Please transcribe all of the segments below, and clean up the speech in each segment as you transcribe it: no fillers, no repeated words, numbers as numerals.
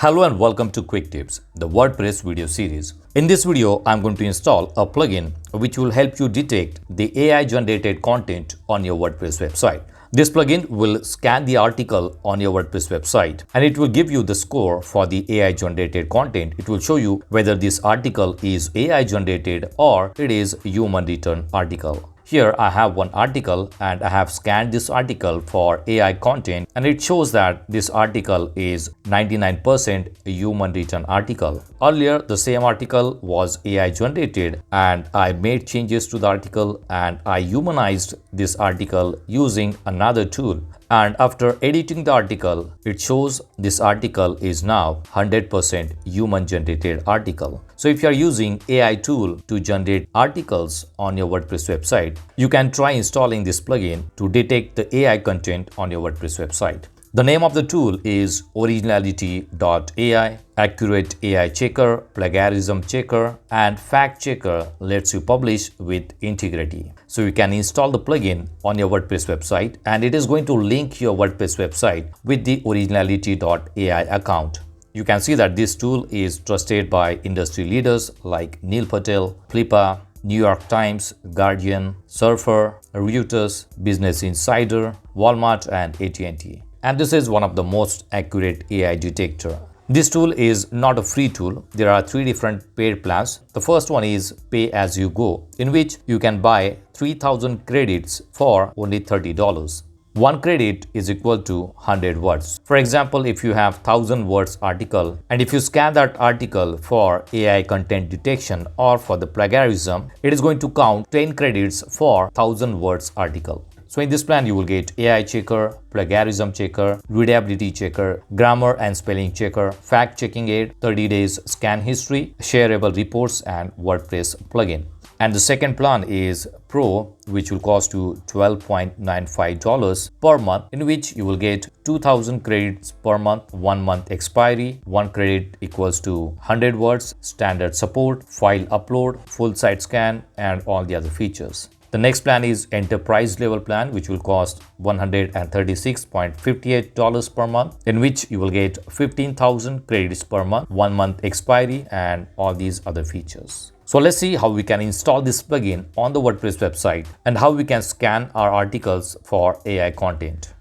Hello and welcome to Quick Tips, the WordPress video series. In this video, I'm going to install a plugin which will help you detect the AI generated content on your WordPress website. This plugin will scan the article on your WordPress website and it will give you the score for the AI generated content. It will show you whether this article is AI generated or it is human written article. Here I have one article and I have scanned this article for AI content and it shows that this article is 99% human written article. Earlier the same article was AI generated and I made changes to the article and I humanized this article using another tool. And after editing the article, it shows this article is now 100% human generated article. So if you are using AI tool to generate articles on your WordPress website, you can try installing this plugin to detect the AI content on your WordPress website. The name of the tool is Originality.ai, Accurate AI Checker, Plagiarism Checker, and Fact Checker lets you publish with integrity. So you can install the plugin on your WordPress website and it is going to link your WordPress website with the Originality.ai account. You can see that this tool is trusted by industry leaders like Neil Patel, Flippa, New York Times, Guardian, Surfer, Reuters, Business Insider, Walmart, and AT&T. And this is one of the most accurate AI detector. This tool is not a free tool. There are three different paid plans. The first one is pay as you go, in which you can buy 3000 credits for only $30. One credit is equal to 100 words. For example, if you have 1000 words article and if you scan that article for AI content detection or for the plagiarism, it is going to count 10 credits for 1000 words article. So in this plan, you will get AI checker, plagiarism checker, readability checker, grammar and spelling checker, fact checking aid, 30 days scan history, shareable reports, and WordPress plugin. And the second plan is Pro, which will cost you $12.95 per month, in which you will get 2000 credits per month, 1 month expiry, 1 credit equals to 100 words, standard support, file upload, full site scan, and all the other features. The next plan is enterprise level plan, which will cost $136.58 per month, in which you will get 15,000 credits per month, 1 month expiry, and all these other features. So let's see how we can install this plugin on the WordPress website and how we can scan our articles for AI content.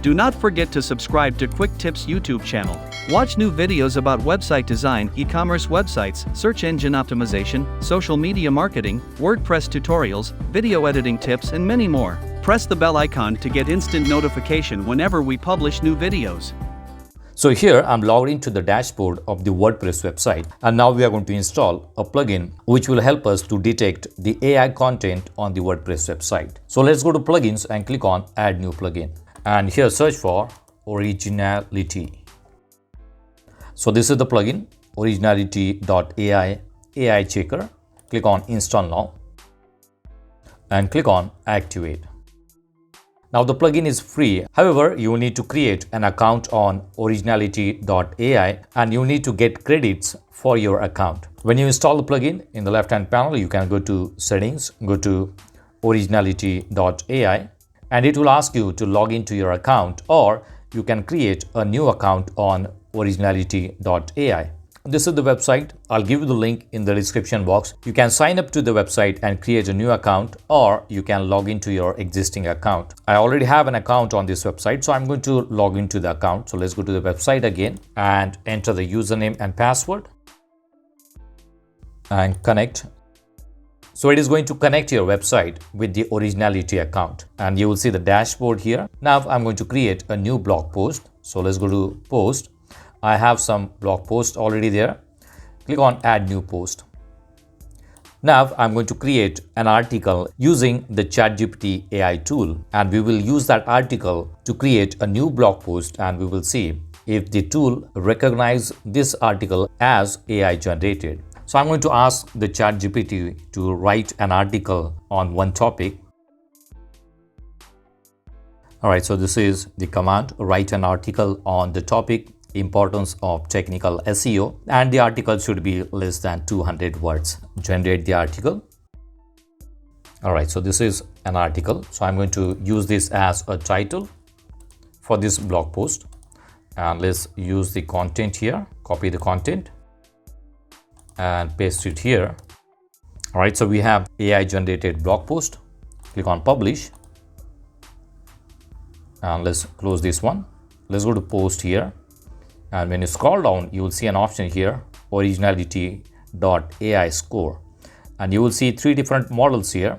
Do not forget to subscribe to Quick Tips YouTube channel. Watch new videos about website design, e-commerce websites, search engine optimization, social media marketing, WordPress tutorials, video editing tips, and many more. Press the bell icon to get instant notification whenever we publish new videos. So here I'm logged into the dashboard of the WordPress website and now we are going to install a plugin which will help us to detect the AI content on the WordPress website. So let's go to plugins and click on add new plugin. And here search for Originality. So this is the plugin Originality.ai AI Checker. Click on install now and click on activate. Now the plugin is free. However, you need to create an account on Originality.ai and you need to get credits for your account. When you install the plugin, in the left hand panel you can go to settings, go to Originality.ai, and it will ask you to log into your account, or you can create a new account on Originality.ai. This is the website. I'll give you the link in the description box. You can sign up to the website and create a new account, or you can log into your existing account. I already have an account on this website, so I'm going to log into the account. So let's go to the website again and enter the username and password and connect. So it is going to connect your website with the Originality account and you will see the dashboard here. Now I'm going to create a new blog post. So let's go to post. I have some blog posts already there. Click on add new post. Now I'm going to create an article using the ChatGPT AI tool and we will use that article to create a new blog post and we will see if the tool recognizes this article as AI generated. So I'm going to ask the ChatGPT to write an article on one topic. All right, so this is the command, write an article on the topic importance of technical SEO, and the article should be less than 200 words. Generate the article. All right, so this is an article. So I'm going to use this as a title for this blog post. And let's use the content here, copy the content and paste it here. All right, so we have AI generated blog post. Click on publish and let's close this one. Let's go to post here, and when you scroll down you will see an option here, Originality.ai score, and you will see three different models here: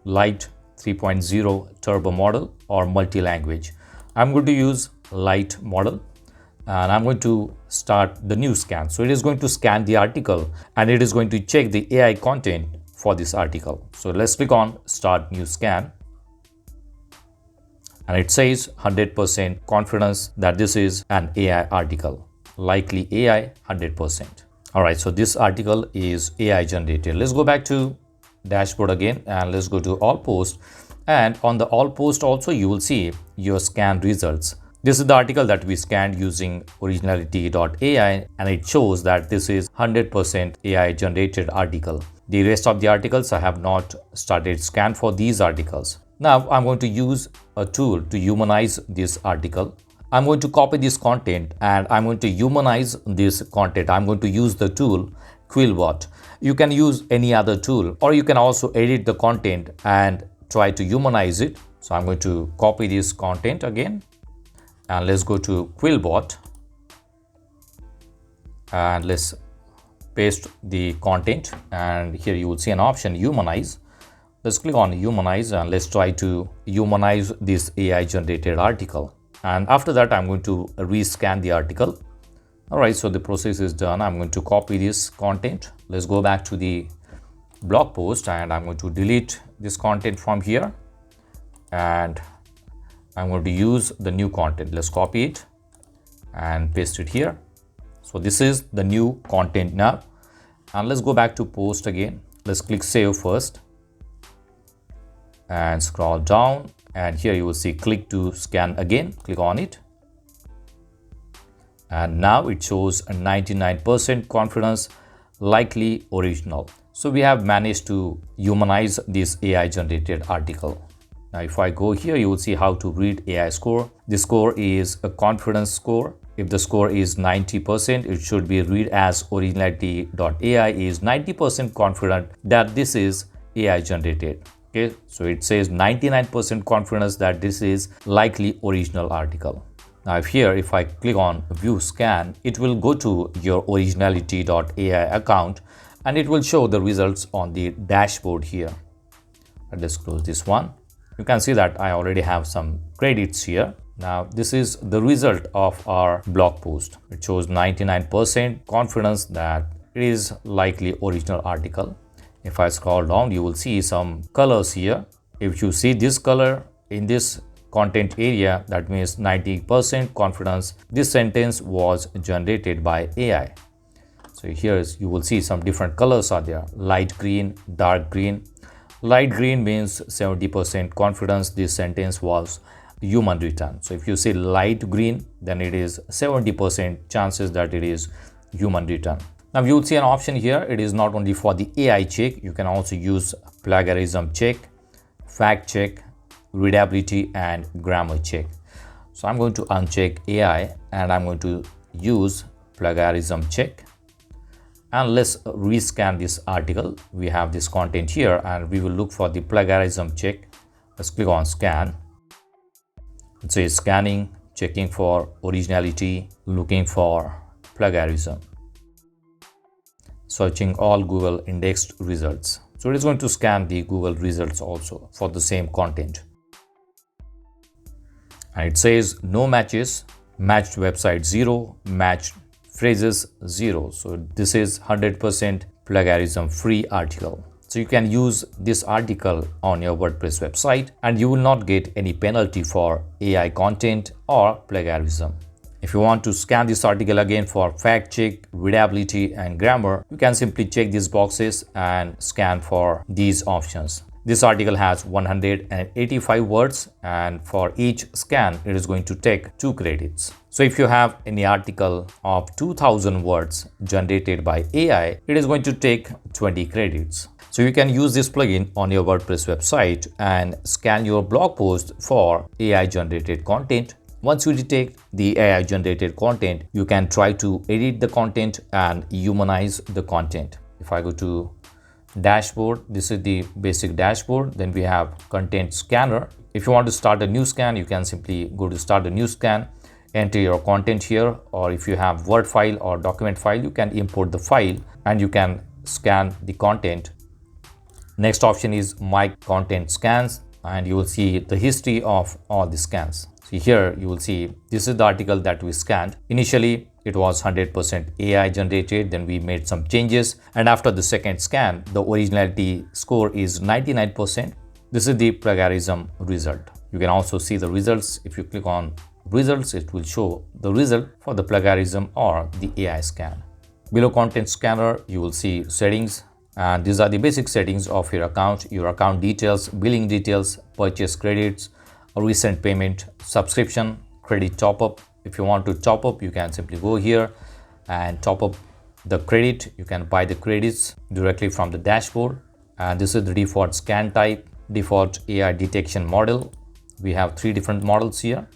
light, 3.0, turbo model, or multi-language. I'm going to use light model and I'm going to start the new scan. So it is going to scan the article and it is going to check the AI content for this article. So let's click on start new scan, and it says 100% confidence that this is an AI article, likely AI 100%. All right, so this article is AI generated. Let's go back to dashboard again and let's go to all posts, and on the all post also you will see your scan results. This is the article that we scanned using Originality.ai, and it shows that this is 100% AI generated article. The rest of the articles I have not started scan for these articles. Now I'm going to use a tool to humanize this article. I'm going to copy this content and I'm going to humanize this content. I'm going to use the tool Quillbot. You can use any other tool, or you can also edit the content and try to humanize it. So I'm going to copy this content again and let's go to Quillbot and let's paste the content, and here you will see an option humanize. Let's click on humanize and let's try to humanize this AI generated article, and after that I'm going to rescan the article. All right, so the process is done. I'm going to copy this content. Let's go back to the blog post and I'm going to delete this content from here, and I'm going to use the new content. Let's copy it and paste it here. So this is the new content now, and let's go back to post again. Let's click save first and scroll down, and here you will see click to scan again. Click on it, and now it shows a 99% confidence, likely original. So we have managed to humanize this AI generated article. Now if I go here, you will see how to read AI score. The score is a confidence score. If the score is 90%, it should be read as Originality.ai is 90% confident that this is AI generated. Okay, so it says 99% confidence that this is likely original article. Now if I click on view scan, it will go to your Originality.ai account and it will show the results on the dashboard here. Let's close this one. You can see that I already have some credits here. Now this is the result of our blog post. It shows 99% confidence that it is likely original article. If I scroll down, you will see some colors here. If you see this color in this content area, that means 90% confidence this sentence was generated by AI. So here you will see some different colors are there: light green, dark green. Light green means 70% confidence this sentence was human written. So if you see light green, then it is 70% chances that it is human written. Now you will see an option here. It is not only for the AI check, you can also use plagiarism check, fact check, readability, and grammar check. So I'm going to uncheck AI and I'm going to use plagiarism check. And let's rescan this article. We have this content here and we will look for the plagiarism check. Let's click on scan. It says scanning, checking for originality, looking for plagiarism, searching all Google indexed results. So it is going to scan the Google results also for the same content. And it says no matches, matched website 0, matched phrases 0. So this is 100% plagiarism free article. So you can use this article on your WordPress website and you will not get any penalty for AI content or plagiarism. If you want to scan this article again for fact check, readability, and grammar, you can simply check these boxes and scan for these options. This article has 185 words and for each scan, it is going to take 2 credits. So if you have any article of 2000 words generated by AI, it is going to take 20 credits. So you can use this plugin on your WordPress website and scan your blog post for AI generated content Once you detect the AI generated content, you can try to edit the content and humanize the content. If I go to dashboard, this is the basic dashboard. Then we have content scanner. If you want to start a new scan, you can simply go to start a new scan, enter your content here, or if you have Word file or document file, you can import the file and you can scan the content. Next option is my content scans, and you will see the history of all the scans. So here you will see this is the article that we scanned. Initially it was 100% AI generated, then we made some changes, and after the second scan the originality score is 99%. This is the plagiarism result. You can also see the results. If you click on results, it will show the result for the plagiarism or the AI scan. Below content scanner you will see settings, and these are the basic settings of your account details, billing details, purchase credits, a recent payment, subscription, credit top up. If you want to top up, you can simply go here and top up the credit. You can buy the credits directly from the dashboard. And this is the default scan type, default AI detection model. We have 3 different models here,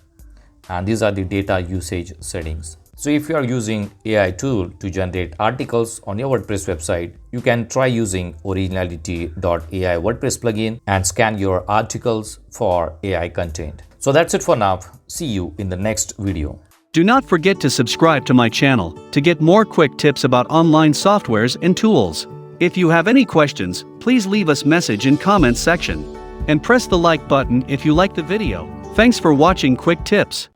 and these are the data usage settings. So if you are using AI tool to generate articles on your WordPress website, you can try using Originality.ai WordPress plugin and scan your articles for AI content. So that's it for now. See you in the next video. Do not forget to subscribe to my channel to get more quick tips about online softwares and tools. If you have any questions, please leave us message in comments section. And press the like button if you like the video. Thanks for watching Quick Tips.